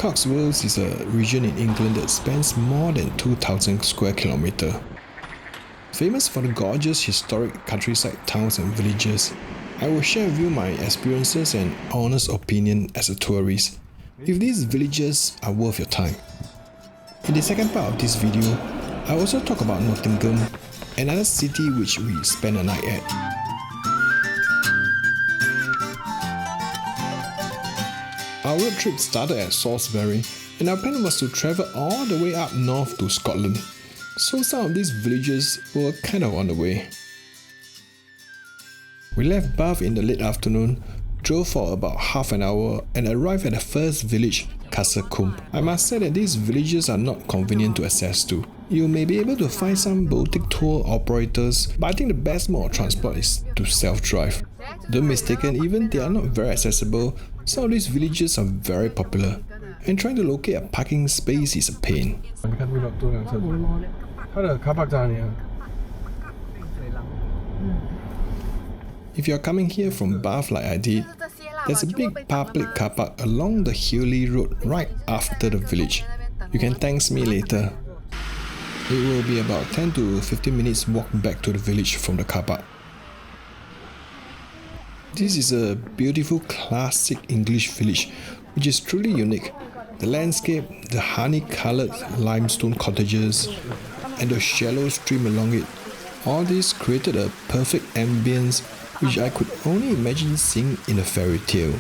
Cotswolds is a region in England that spans more than 2,000 square kilometers. Famous for the gorgeous historic countryside towns and villages, I will share with you my experiences and honest opinion as a tourist, if these villages are worth your time. In the second part of this video, I also talk about Nottingham, another city which we spent a night at. Our road trip started at Salisbury, and our plan was to travel all the way up north to Scotland, so some of these villages were kind of on the way. We left Bath in the late afternoon, drove for about half an hour and arrived at the first village, Combe. I must say that these villages are not convenient to access to. You may be able to find some boutique tour operators, but I think the best mode of transport is to self-drive. Don't mistaken, even they are not very accessible, some of these villages are very popular, and trying to locate a parking space is a pain. If you are coming here from Bath like I did, there's a big public car park along the hilly road right after the village. You can thank me later. It will be about 10 to 15 minutes walk back to the village from the car park. This is a beautiful classic English village which is truly unique. The landscape, the honey-coloured limestone cottages, and the shallow stream along it, all this created a perfect ambience which I could only imagine seeing in a fairy tale.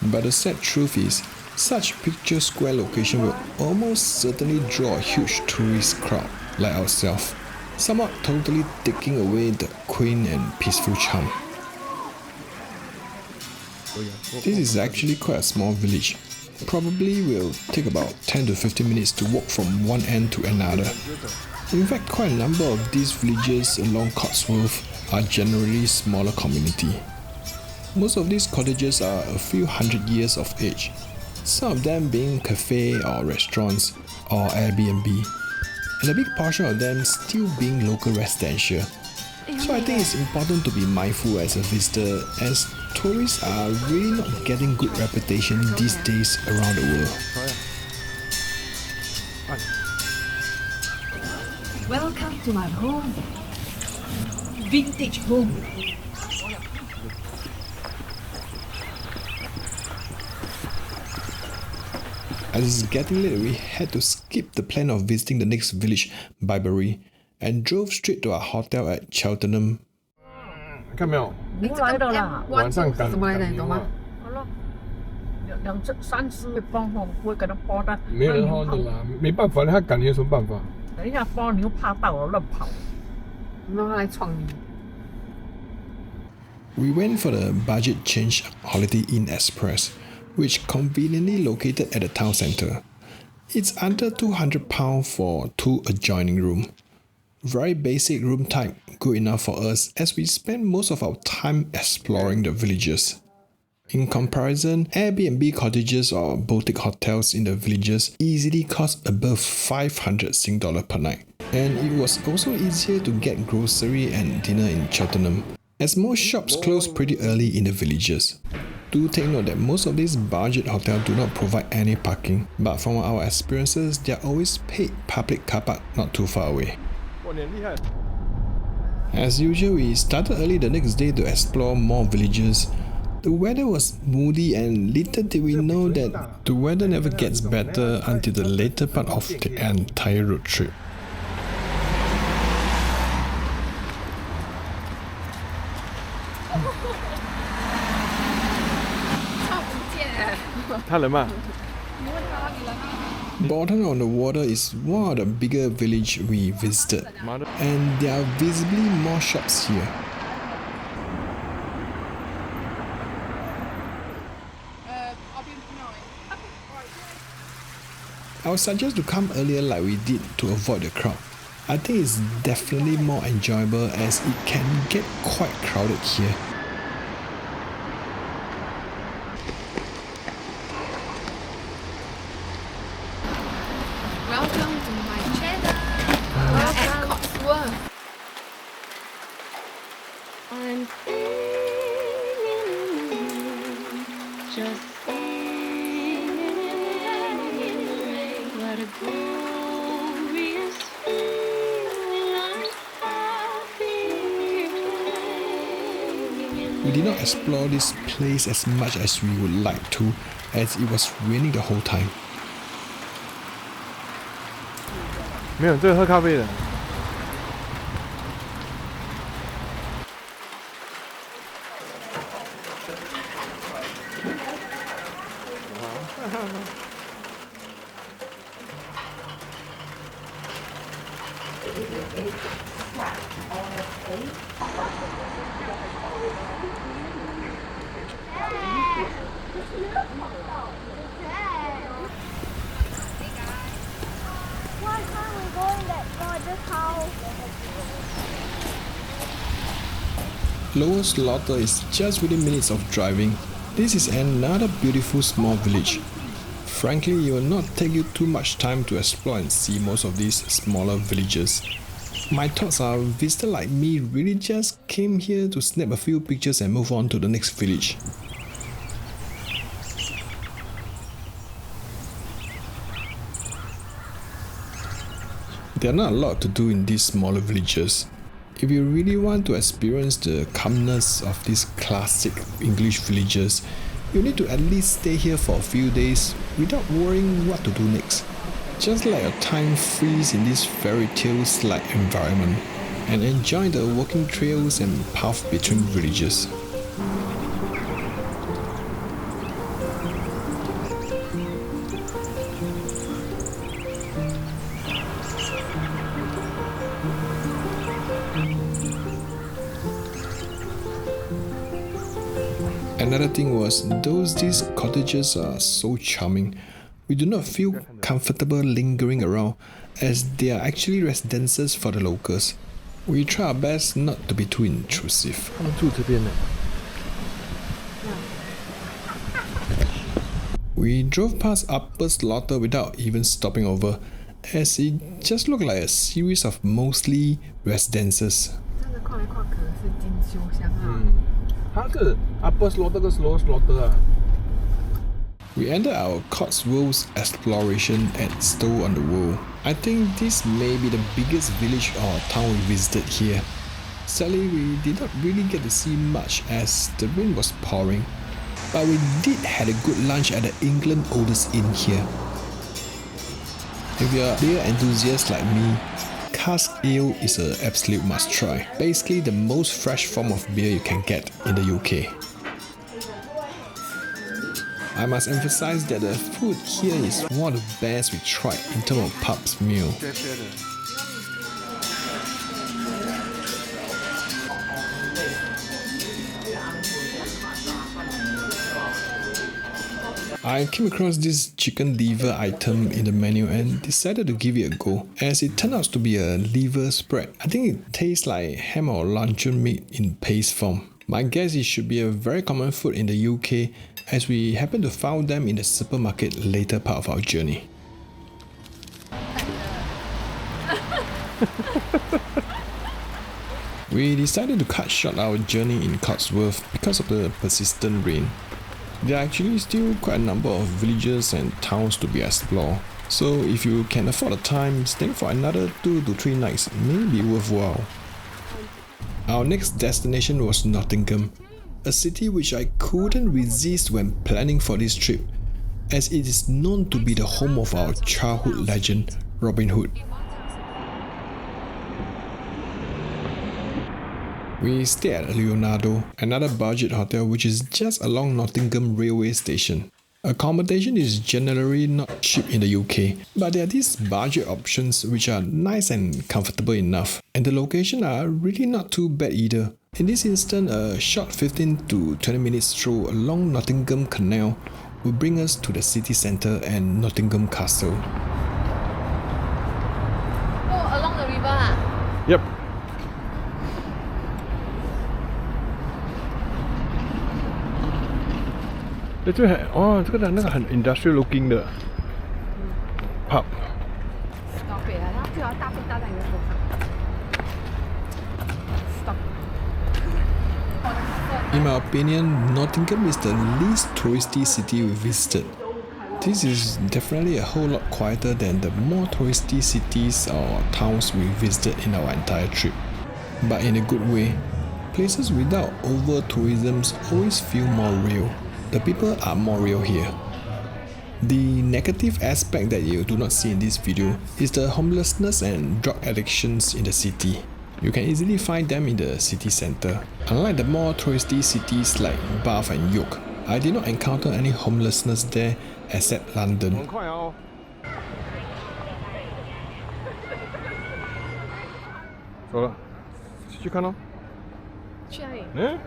But the sad truth is, such picture square location will almost certainly draw a huge tourist crowd like ourselves, somewhat totally taking away the quaint and peaceful charm. This is actually quite a small village. Probably will take about 10 to 15 minutes to walk from one end to another. In fact, quite a number of these villages along Cotswolds are generally smaller community. Most of these cottages are a few hundred years of age, some of them being cafe or restaurants or Airbnb, and a big portion of them still being local residential. So I think it's important to be mindful as a visitor, as tourists are really not getting good reputation these days around the world. Welcome to my home. Vintage home. As it's getting late, we had to skip the plan of visiting the next village, Byberry, and drove straight to our hotel at Cheltenham. 看没有？不来的啦，晚上赶什么来的，赶牛啊你懂吗？好了，两只三只会帮我，不会给它包的。没有人薅的啦，没办法，他赶牛有什么办法？等一下包牛怕到我乱跑，让他来闯你。We went for the budget change Holiday Inn Express, which conveniently located at the town centre. It's under £200 for 2 adjoining rooms. Very basic room type, good enough for us as we spend most of our time exploring the villages. In comparison, Airbnb cottages or boutique hotels in the villages easily cost above $500 per night. And it was also easier to get grocery and dinner in Cheltenham, as most shops close pretty early in the villages. Do take note that most of these budget hotels do not provide any parking, but from our experiences, there are always paid public car park not too far away. As usual, we started early the next day to explore more villages. The weather was moody, and little did we know that the weather never gets better until the later part of the entire road trip. 他人嘛？ Bottom on the water is one of the bigger village we visited, and there are visibly more shops here. I would suggest to come earlier like we did to avoid the crowd. I think it's definitely more enjoyable as it can get quite crowded here. Welcome to my channel. Welcome Cotswolds. I'm just singing we did not explore this place as much as we would like to, as it was raining the whole time. 没有，这个喝咖啡的。Why can't we go in that gorgeous house? Lower Slaughter is just within minutes of driving. This is another beautiful small village. Frankly, it will not take you too much time to explore and see most of these smaller villages. My thoughts are, visitor like me really just came here to snap a few pictures and move on to the next village. There are not a lot to do in these smaller villages. If you really want to experience the calmness of these classic English villages, you need to at least stay here for a few days without worrying what to do next. Just let your time freeze in this fairy tales-like environment and enjoy the walking trails and paths between villages. Another thing was, these cottages are so charming. We do not feel comfortable lingering around, as they are actually residences for the locals. We try our best not to be too intrusive. 他们住这边的。 We drove past Upper Slaughter without even stopping over, as it just looked like a series of mostly residences. 真的看来看去是真烧香啊！它是 Upper Slaughter 跟 Lower Slaughter 啊。 We ended our Cotswolds exploration at Stow on the Wold. I think this may be the biggest village or town we visited here. Sadly, we did not really get to see much as the rain was pouring, but we did had a good lunch at the England oldest inn here. If you're a beer enthusiast like me, cask ale is an absolute must try. Basically the most fresh form of beer you can get in the UK. I must emphasize that the food here is one of the best we tried in terms of pub's meal. I came across this chicken liver item in the menu and decided to give it a go, as it turned out to be a liver spread. I think it tastes like ham or luncheon meat in paste form. My guess it should be a very common food in the UK, as we happened to find them in the supermarket later part of our journey. We decided to cut short our journey in Cotswolds because of the persistent rain. There are actually still quite a number of villages and towns to be explored, so if you can afford the time, staying for another 2 to 3 nights may be worthwhile. Our next destination was Nottingham, a city which I couldn't resist when planning for this trip, as it is known to be the home of our childhood legend, Robin Hood. We stayed at Leonardo, another budget hotel which is just along Nottingham railway station. Accommodation is generally not cheap in the UK, but there are these budget options which are nice and comfortable enough, and the location are really not too bad either. In this instance, a short 15 to 20 minutes stroll along Nottingham Canal will bring us to the city centre and Nottingham Castle. Oh, along the river ah? Yep. 这个很哦，这个的那个很 industrial looking 的 pub。高北啊，然后最好大笨搭在你的头上。Stop. In my opinion, Nottingham is the least touristy city we visited. This is definitely a whole lot quieter than the more touristy cities or towns we visited in our entire trip. But in a good way, Places without over-tourism always feel more real. The people are more real here. The negative aspect that you do not see in this video is the homelessness and drug addictions in the city. You can easily find them in the city centre. Unlike the more touristy cities like Bath and York, I did not encounter any homelessness there except London. 很快哦。走了，去看哦。去哪里？哎，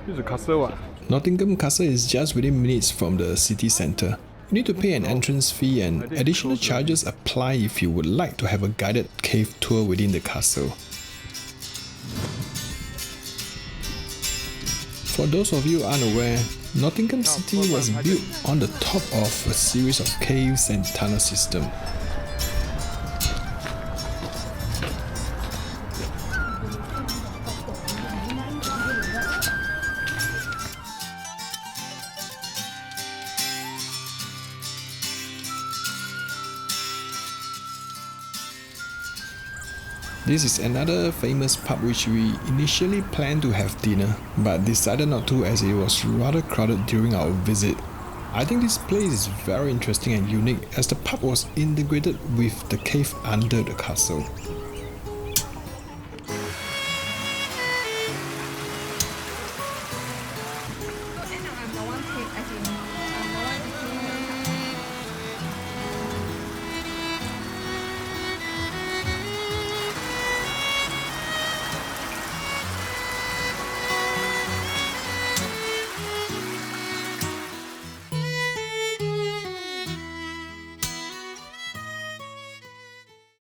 就是 castle 啊。 Nottingham Castle is just within minutes from the city centre. You need to pay an entrance fee and additional charges apply if you would like to have a guided cave tour within the castle. For those of you unaware, Nottingham City was built on the top of a series of caves and tunnel system. This is another famous pub which we initially planned to have dinner, but decided not to as it was rather crowded during our visit. I think this place is very interesting and unique as the pub was integrated with the cave under the castle.